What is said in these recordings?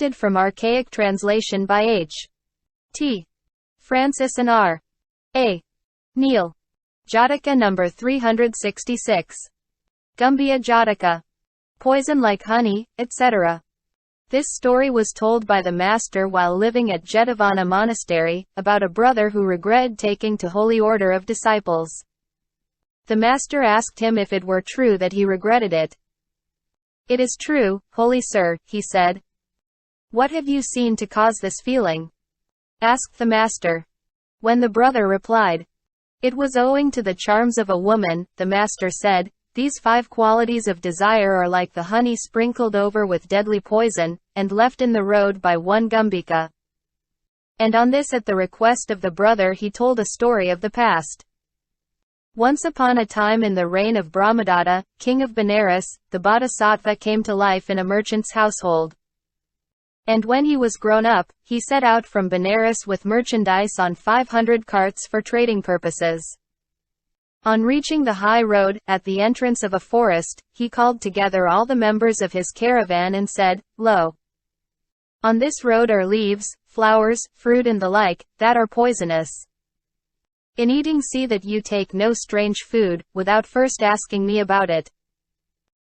Adapted from archaic translation by H. T. Francis and R. A. Neal. Jataka number 366. Gumbia Jataka. Poison like honey, etc. This story was told by the master while living at Jetavana Monastery, about a brother who regretted taking to Holy Order of Disciples. The master asked him if it were true that he regretted it. "It is true, holy sir," he said. "What have you seen to cause this feeling?" asked the master. When the brother replied, "It was owing to the charms of a woman," the master said, "These 5 qualities of desire are like the honey sprinkled over with deadly poison, and left in the road by one Gumbika." And on this, at the request of the brother, he told a story of the past. Once upon a time in the reign of Brahmadatta, king of Benares, the Bodhisattva came to life in a merchant's household. And when he was grown up, he set out from Benares with merchandise on 500 carts for trading purposes. On reaching the high road, at the entrance of a forest, he called together all the members of his caravan and said, "Lo! On this road are leaves, flowers, fruit and the like, that are poisonous. In eating see that you take no strange food, without first asking me about it.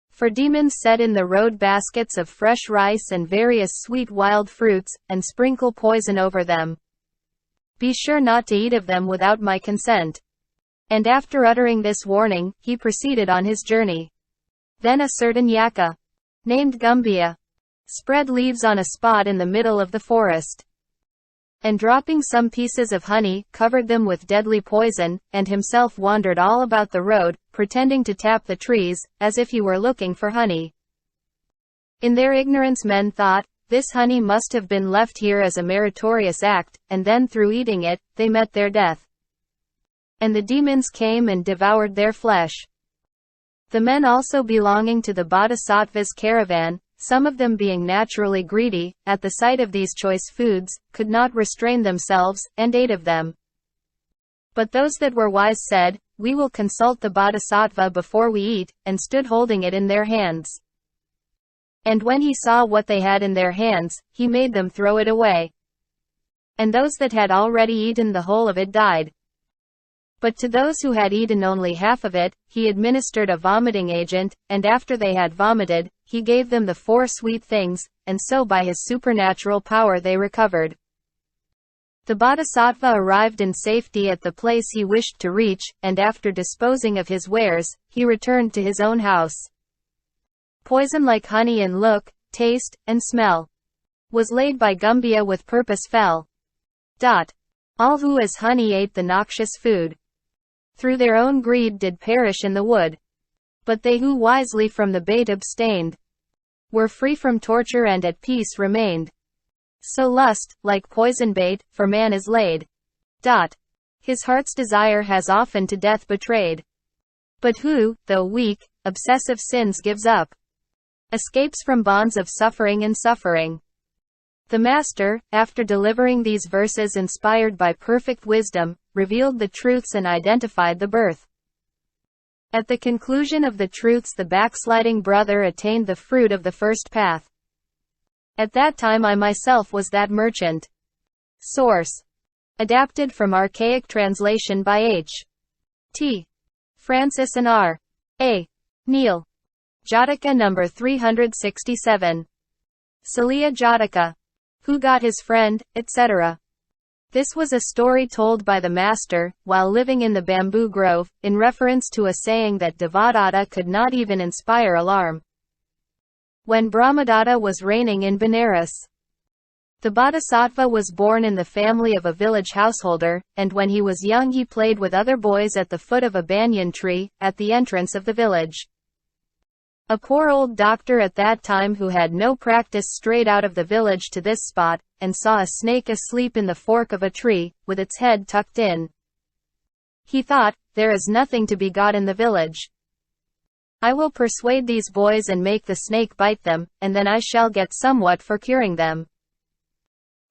For demons set in the road baskets of fresh rice and various sweet wild fruits, and sprinkle poison over them. Be sure not to eat of them without my consent." And after uttering this warning, he proceeded on his journey. Then a certain Yaka, named Gumbia, spread leaves on a spot in the middle of the forest, and dropping some pieces of honey, covered them with deadly poison, and himself wandered all about the road, pretending to tap the trees, as if he were looking for honey. In their ignorance men thought, this honey must have been left here as a meritorious act, and then through eating it, they met their death. And the demons came and devoured their flesh. The men also belonging to the Bodhisattva's caravan, some of them being naturally greedy, at the sight of these choice foods, could not restrain themselves, and ate of them. But those that were wise said, "We will consult the Bodhisattva before we eat," and stood holding it in their hands. And when he saw what they had in their hands, he made them throw it away. And those that had already eaten the whole of it died. But to those who had eaten only half of it, he administered a vomiting agent, and after they had vomited, he gave them the 4 sweet things, and so by his supernatural power they recovered. The Bodhisattva arrived in safety at the place he wished to reach, and after disposing of his wares, he returned to his own house. Poison like honey in look, taste, and smell, was laid by Gumbia with purpose fell. All who as honey ate the noxious food, through their own greed did perish in the wood. But they who wisely from the bait abstained, were free from torture and at peace remained. So lust, like poison bait, for man is laid. His heart's desire has often to death betrayed. But who, though weak, obsessive sins gives up, escapes from bonds of suffering and suffering. The Master, after delivering these verses inspired by perfect wisdom, revealed the truths and identified the birth. At the conclusion of the truths, the backsliding brother attained the fruit of the first path. At that time I myself was that merchant. Source: adapted from archaic translation by H. T. Francis and R. A. Neal. Jataka number 367. Salia Jataka. Who got his friend, etc. This was a story told by the master, while living in the bamboo grove, in reference to a saying that Devadatta could not even inspire alarm. When Brahmadatta was reigning in Benares, the Bodhisattva was born in the family of a village householder, and when he was young he played with other boys at the foot of a banyan tree, at the entrance of the village. A poor old doctor at that time who had no practice strayed out of the village to this spot, and saw a snake asleep in the fork of a tree, with its head tucked in. He thought, there is nothing to be got in the village. I will persuade these boys and make the snake bite them, and then I shall get somewhat for curing them.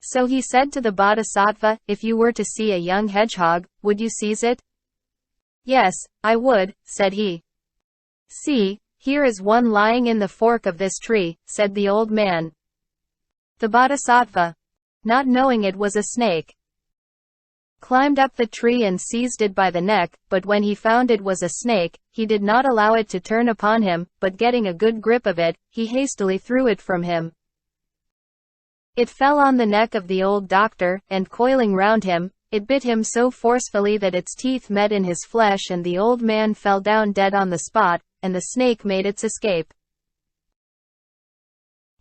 So he said to the Bodhisattva, if you were to see a young hedgehog, would you seize it? Yes, I would, said he. See, here is one lying in the fork of this tree, said the old man. The bodhisattva, not knowing it was a snake, climbed up the tree and seized it by the neck, but when he found it was a snake, he did not allow it to turn upon him, but getting a good grip of it, he hastily threw it from him. It fell on the neck of the old doctor, and coiling round him, it bit him so forcefully that its teeth met in his flesh and the old man fell down dead on the spot, and the snake made its escape.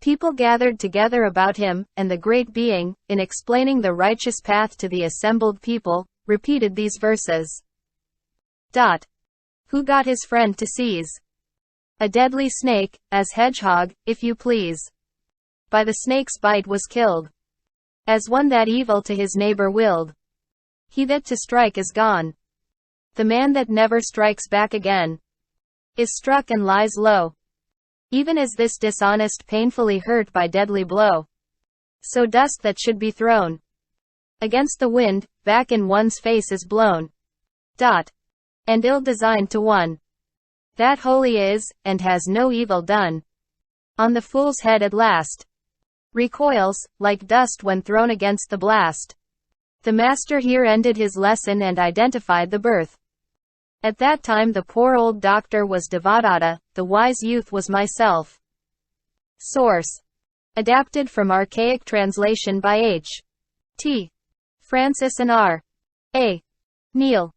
People gathered together about him, and the great being, in explaining the righteous path to the assembled people, repeated these verses. Who got his friend to seize a deadly snake, as hedgehog, if you please? By the snake's bite was killed, as one that evil to his neighbor willed. He that to strike is gone. The man that never strikes back again is struck and lies low. Even as this dishonest painfully hurt by deadly blow, so dust that should be thrown against the wind, back in one's face is blown. And ill-designed to one that holy is, and has no evil done, on the fool's head at last recoils, like dust when thrown against the blast. The master here ended his lesson and identified the birth. At that time the poor old doctor was Devadatta, the wise youth was myself. Source: adapted from archaic translation by H. T. Francis and R. A. Neil.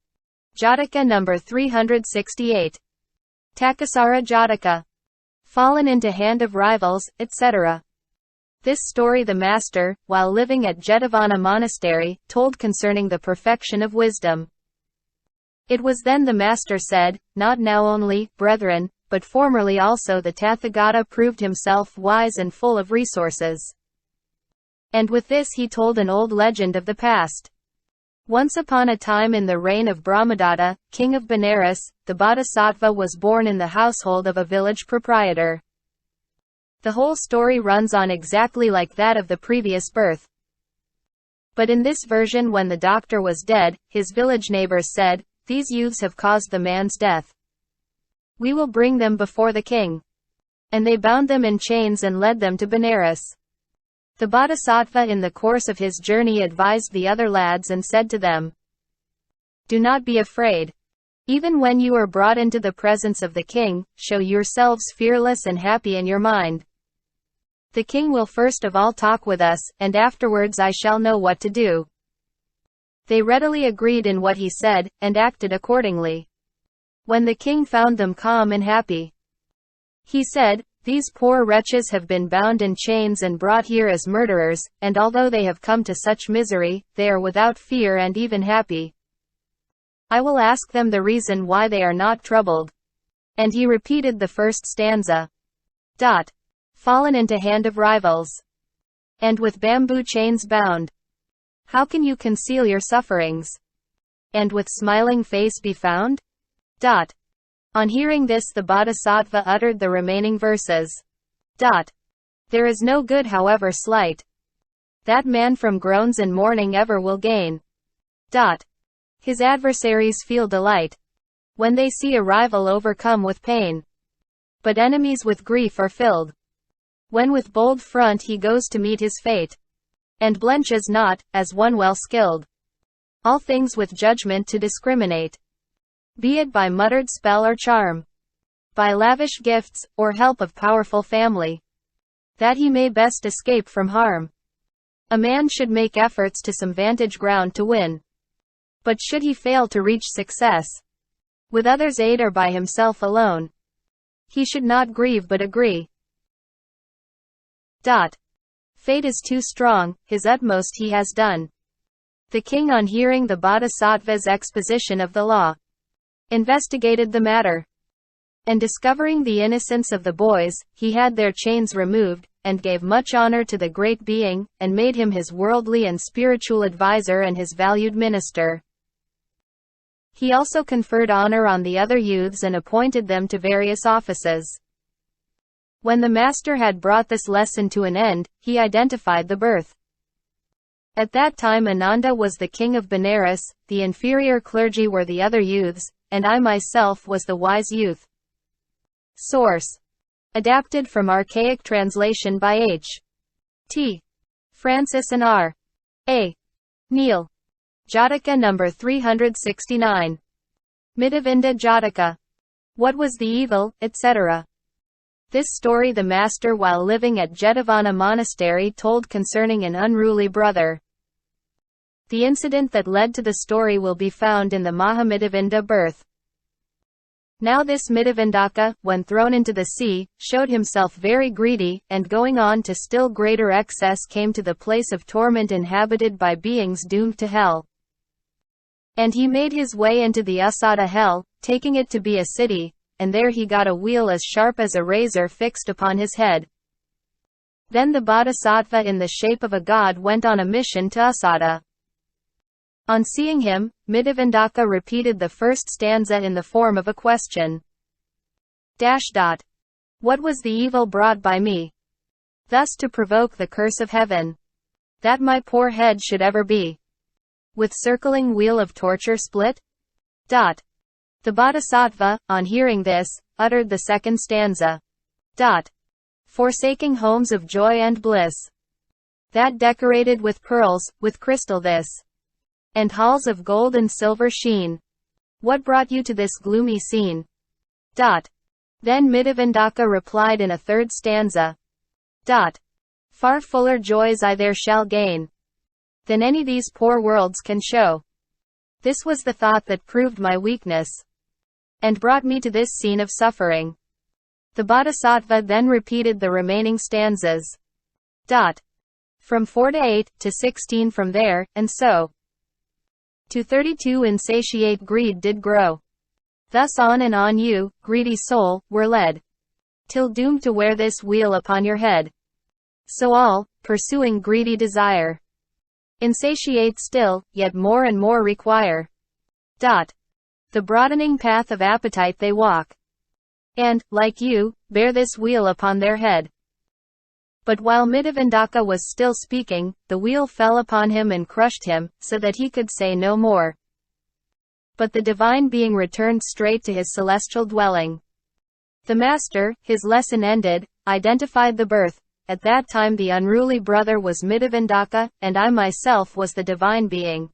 Jataka number 368. Takasara Jataka. Fallen into hand of rivals, etc. This story the master, while living at Jetavana Monastery, told concerning the perfection of wisdom. It was then the master said, not now only, brethren, but formerly also the Tathagata proved himself wise and full of resources. And with this he told an old legend of the past. Once upon a time in the reign of Brahmadatta, king of Benares, the bodhisattva was born in the household of a village proprietor. The whole story runs on exactly like that of the previous birth. But in this version, when the doctor was dead, his village neighbors said, "These youths have caused the man's death. We will bring them before the king." And they bound them in chains and led them to Benares. The bodhisattva in the course of his journey advised the other lads and said to them, "Do not be afraid. Even when you are brought into the presence of the king, show yourselves fearless and happy in your mind. The king will first of all talk with us, and afterwards I shall know what to do." They readily agreed in what he said, and acted accordingly. When the king found them calm and happy, he said, "These poor wretches have been bound in chains and brought here as murderers, and although they have come to such misery, they are without fear and even happy. I will ask them the reason why they are not troubled." And he repeated the first stanza. Fallen into hand of rivals, and with bamboo chains bound, how can you conceal your sufferings, and with smiling face be found? On hearing this the bodhisattva uttered the remaining verses. There is no good however slight, that man from groans and mourning ever will gain. His adversaries feel delight, when they see a rival overcome with pain. But enemies with grief are filled, when with bold front he goes to meet his fate, and blenches not, as one well skilled, all things with judgment to discriminate, be it by muttered spell or charm, by lavish gifts, or help of powerful family, that he may best escape from harm. A man should make efforts to some vantage ground to win, but should he fail to reach success, with others' aid or by himself alone, he should not grieve but agree. Fate is too strong, his utmost he has done. The king, on hearing the bodhisattva's exposition of the law, investigated the matter, and discovering the innocence of the boys, he had their chains removed, and gave much honor to the great being, and made him his worldly and spiritual advisor and his valued minister. He also conferred honor on the other youths and appointed them to various offices. When the master had brought this lesson to an end, he identified the birth. At that time Ananda was the king of Benares, the inferior clergy were the other youths, and I myself was the wise youth. Source: adapted from archaic translation by H. T. Francis and R. A. Neil. Jataka number 369. Midavinda Jataka. What was the evil, etc. This story the master while living at Jetavana monastery told concerning an unruly brother. The incident that led to the story will be found in the Mahamidavinda birth. Now this Midavindaka, when thrown into the sea, showed himself very greedy, and going on to still greater excess came to the place of torment inhabited by beings doomed to hell. And he made his way into the Asada hell, taking it to be a city, and there he got a wheel as sharp as a razor fixed upon his head. Then the Bodhisattva in the shape of a god went on a mission to Asada. On seeing him, Midavindaka repeated the first stanza in the form of a question. What was the evil brought by me? Thus to provoke the curse of heaven, that my poor head should ever be with circling wheel of torture split? The Bodhisattva, on hearing this, uttered the second stanza. Forsaking homes of joy and bliss, that decorated with pearls, with crystal this, and halls of gold and silver sheen. What brought you to this gloomy scene? Then Midavindaka replied in a third stanza. Far fuller joys I there shall gain than any these poor worlds can show. This was the thought that proved my weakness, and brought me to this scene of suffering. The Bodhisattva then repeated the remaining stanzas. From 4 to 8, to 16 from there, and so to 32 insatiate greed did grow. Thus on and on you, greedy soul, were led, till doomed to wear this wheel upon your head. So all, pursuing greedy desire, insatiate still, yet more and more require. The broadening path of appetite they walk, and, like you, bear this wheel upon their head. But while Midavindaka was still speaking, the wheel fell upon him and crushed him, so that he could say no more. But the divine being returned straight to his celestial dwelling. The master, his lesson ended, identified the birth. At that time the unruly brother was Midavindaka, and I myself was the divine being.